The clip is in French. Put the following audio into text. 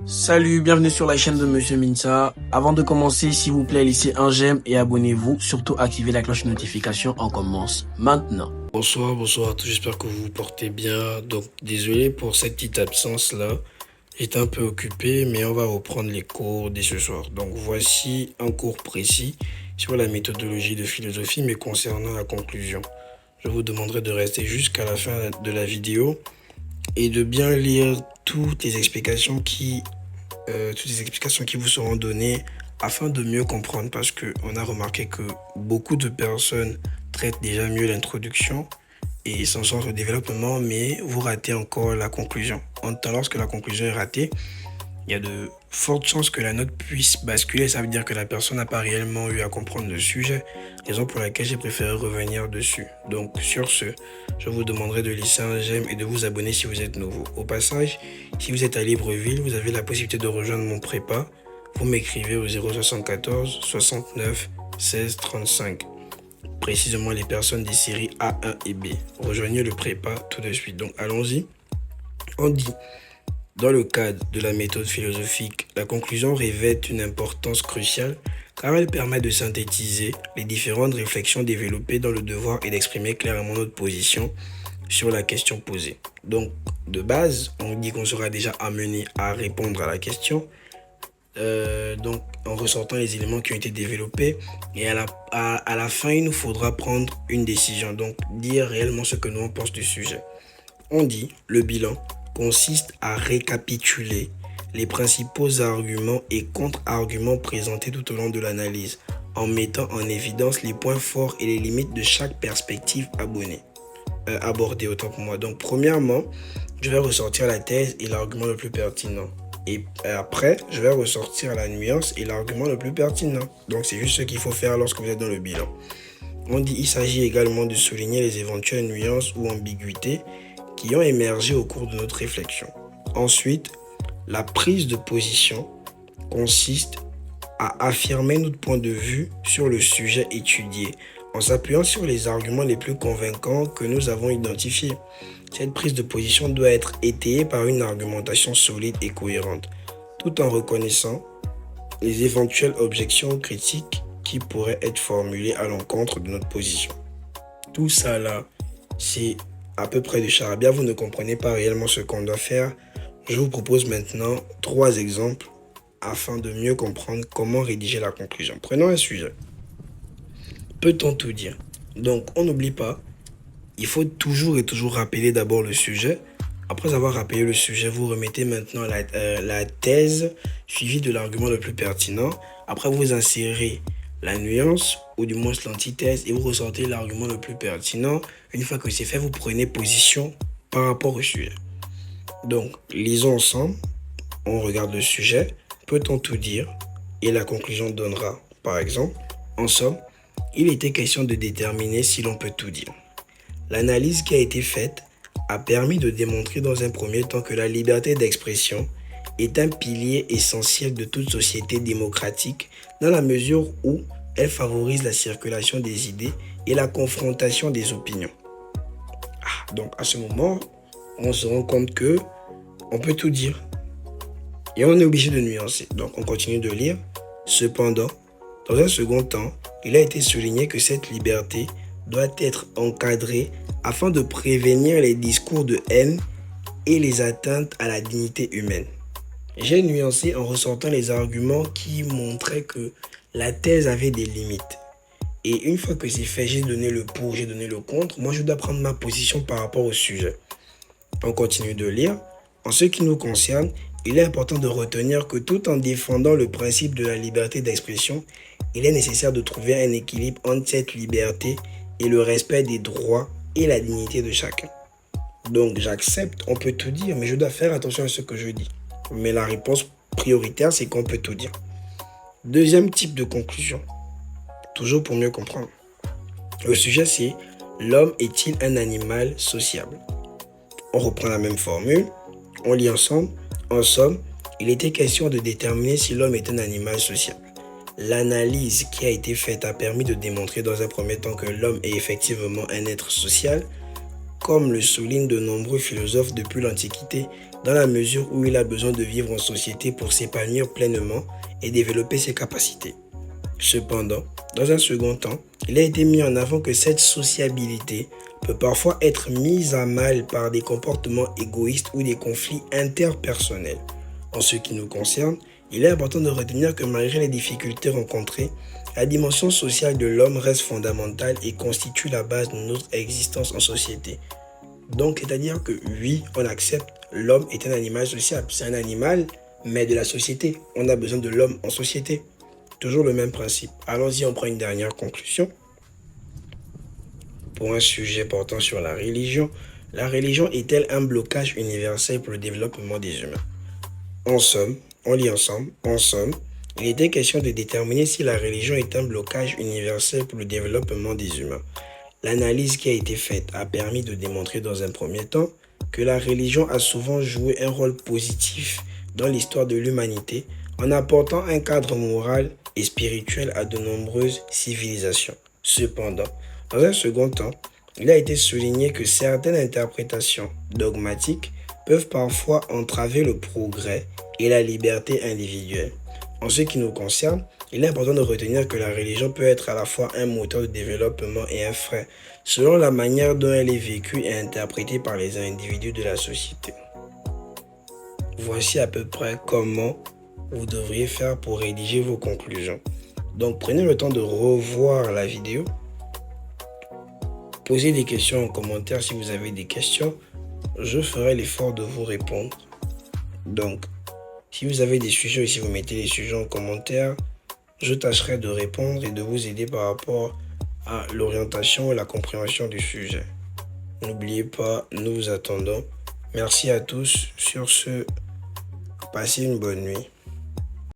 Salut, bienvenue sur la chaîne de Monsieur Minsa. Avant de commencer, s'il vous plaît, laissez un j'aime et abonnez-vous. Surtout, activez la cloche de notification. On commence maintenant. Bonsoir à tous, j'espère que vous vous portez bien. Donc, désolé pour cette petite absence-là. J'étais un peu occupé, mais on va reprendre les cours dès ce soir. Donc, voici un cours précis sur la méthodologie de philosophie, mais concernant la conclusion. Je vous demanderai de rester jusqu'à la fin de la vidéo et de bien lire toutes les explications qui vous seront données afin de mieux comprendre, parce qu'on a remarqué que beaucoup de personnes traitent déjà mieux l'introduction et s'en sortent au développement, mais vous ratez encore la conclusion. En même temps, lorsque la conclusion est ratée, il y a de fortes chances que la note puisse basculer. Ça veut dire que la personne n'a pas réellement eu à comprendre le sujet, raison pour laquelle j'ai préféré revenir dessus. Donc sur ce, je vous demanderai de laisser un j'aime et de vous abonner si vous êtes nouveau. Au passage, si vous êtes à Libreville, vous avez la possibilité de rejoindre mon prépa. Vous m'écrivez au 074 69 16 35. Précisément les personnes des séries A1 et B. Rejoignez le prépa tout de suite. Donc allons-y. On dit: dans le cadre de la méthode philosophique, la conclusion revêt une importance cruciale car elle permet de synthétiser les différentes réflexions développées dans le devoir et d'exprimer clairement notre position sur la question posée. Donc, de base, on dit qu'on sera déjà amené à répondre à la question, donc en ressortant les éléments qui ont été développés, et à la fin, il nous faudra prendre une décision, donc dire réellement ce que nous on pense du sujet. On dit: le bilan consiste à récapituler les principaux arguments et contre-arguments présentés tout au long de l'analyse, en mettant en évidence les points forts et les limites de chaque perspective abordée. Autant pour moi. Donc, premièrement, je vais ressortir la thèse et l'argument le plus pertinent. Et après, je vais ressortir la nuance et l'argument le plus pertinent. Donc, c'est juste ce qu'il faut faire lorsque vous êtes dans le bilan. On dit: il s'agit également de souligner les éventuelles nuances ou ambiguïtés qui ont émergé au cours de notre réflexion. Ensuite, la prise de position consiste à affirmer notre point de vue sur le sujet étudié en s'appuyant sur les arguments les plus convaincants que nous avons identifiés. Cette prise de position doit être étayée par une argumentation solide et cohérente, tout en reconnaissant les éventuelles objections critiques qui pourraient être formulées à l'encontre de notre position. Tout ça là, c'est à peu près de charabia. Vous ne comprenez pas réellement ce qu'on doit faire. Je vous propose maintenant 3 exemples afin de mieux comprendre comment rédiger la conclusion. Prenons un sujet. Peut-on tout dire? Donc, on n'oublie pas, il faut toujours rappeler d'abord le sujet. Après avoir rappelé le sujet, vous remettez maintenant la thèse suivie de l'argument le plus pertinent. Après, vous insérez la nuance, ou du moins l'antithèse, et vous ressortez l'argument le plus pertinent. Une fois que c'est fait, vous prenez position par rapport au sujet. Donc, lisons ensemble, on regarde le sujet, peut-on tout dire? Et la conclusion donnera, par exemple, en somme, il était question de déterminer si l'on peut tout dire. L'analyse qui a été faite a permis de démontrer dans un premier temps que la liberté d'expression est un pilier essentiel de toute société démocratique dans la mesure où elle favorise la circulation des idées et la confrontation des opinions. Donc à ce moment, on se rend compte que on peut tout dire et on est obligé de nuancer. Donc on continue de lire. Cependant, dans un second temps, il a été souligné que cette liberté doit être encadrée afin de prévenir les discours de haine et les atteintes à la dignité humaine. J'ai nuancé en ressortant les arguments qui montraient que la thèse avait des limites. Et une fois que c'est fait, j'ai donné le pour, j'ai donné le contre. Moi, je dois prendre ma position par rapport au sujet. On continue de lire. En ce qui nous concerne, il est important de retenir que tout en défendant le principe de la liberté d'expression, il est nécessaire de trouver un équilibre entre cette liberté et le respect des droits et la dignité de chacun. Donc j'accepte, on peut tout dire, mais je dois faire attention à ce que je dis. Mais la réponse prioritaire, c'est qu'on peut tout dire. Deuxième type de conclusion, toujours pour mieux comprendre. Le sujet, c'est: l'homme est-il un animal sociable? On reprend la même formule, on lit ensemble. En somme, il était question de déterminer si l'homme est un animal sociable. L'analyse qui a été faite a permis de démontrer dans un premier temps que l'homme est effectivement un être social. comme le soulignent de nombreux philosophes depuis l'Antiquité, dans la mesure où il a besoin de vivre en société pour s'épanouir pleinement et développer ses capacités. Cependant, dans un second temps, il a été mis en avant que cette sociabilité peut parfois être mise à mal par des comportements égoïstes ou des conflits interpersonnels. En ce qui nous concerne, il est important de retenir que malgré les difficultés rencontrées, la dimension sociale de l'homme reste fondamentale et constitue la base de notre existence en société. Donc, c'est-à-dire que oui, on accepte, l'homme est un animal sociable. C'est un animal, mais de la société. On a besoin de l'homme en société. Toujours le même principe. Allons-y, on prend une dernière conclusion. Pour un sujet portant sur la religion est-elle un blocage universel pour le développement des humains? En somme, il était question de déterminer si la religion est un blocage universel pour le développement des humains. L'analyse qui a été faite a permis de démontrer dans un premier temps que la religion a souvent joué un rôle positif dans l'histoire de l'humanité en apportant un cadre moral et spirituel à de nombreuses civilisations. Cependant, dans un second temps, il a été souligné que certaines interprétations dogmatiques peuvent parfois entraver le progrès et la liberté individuelle. En ce qui nous concerne, il est important de retenir que la religion peut être à la fois un moteur de développement et un frein, selon la manière dont elle est vécue et interprétée par les individus de la société. Voici à peu près comment vous devriez faire pour rédiger vos conclusions. Donc prenez le temps de revoir la vidéo. Posez des questions en commentaire si vous avez des questions. Je ferai l'effort de vous répondre. Donc, si vous avez des sujets ou si vous mettez les sujets en commentaire, je tâcherai de répondre et de vous aider par rapport à l'orientation et la compréhension du sujet. N'oubliez pas, nous vous attendons. Merci à tous. Sur ce, passez une bonne nuit.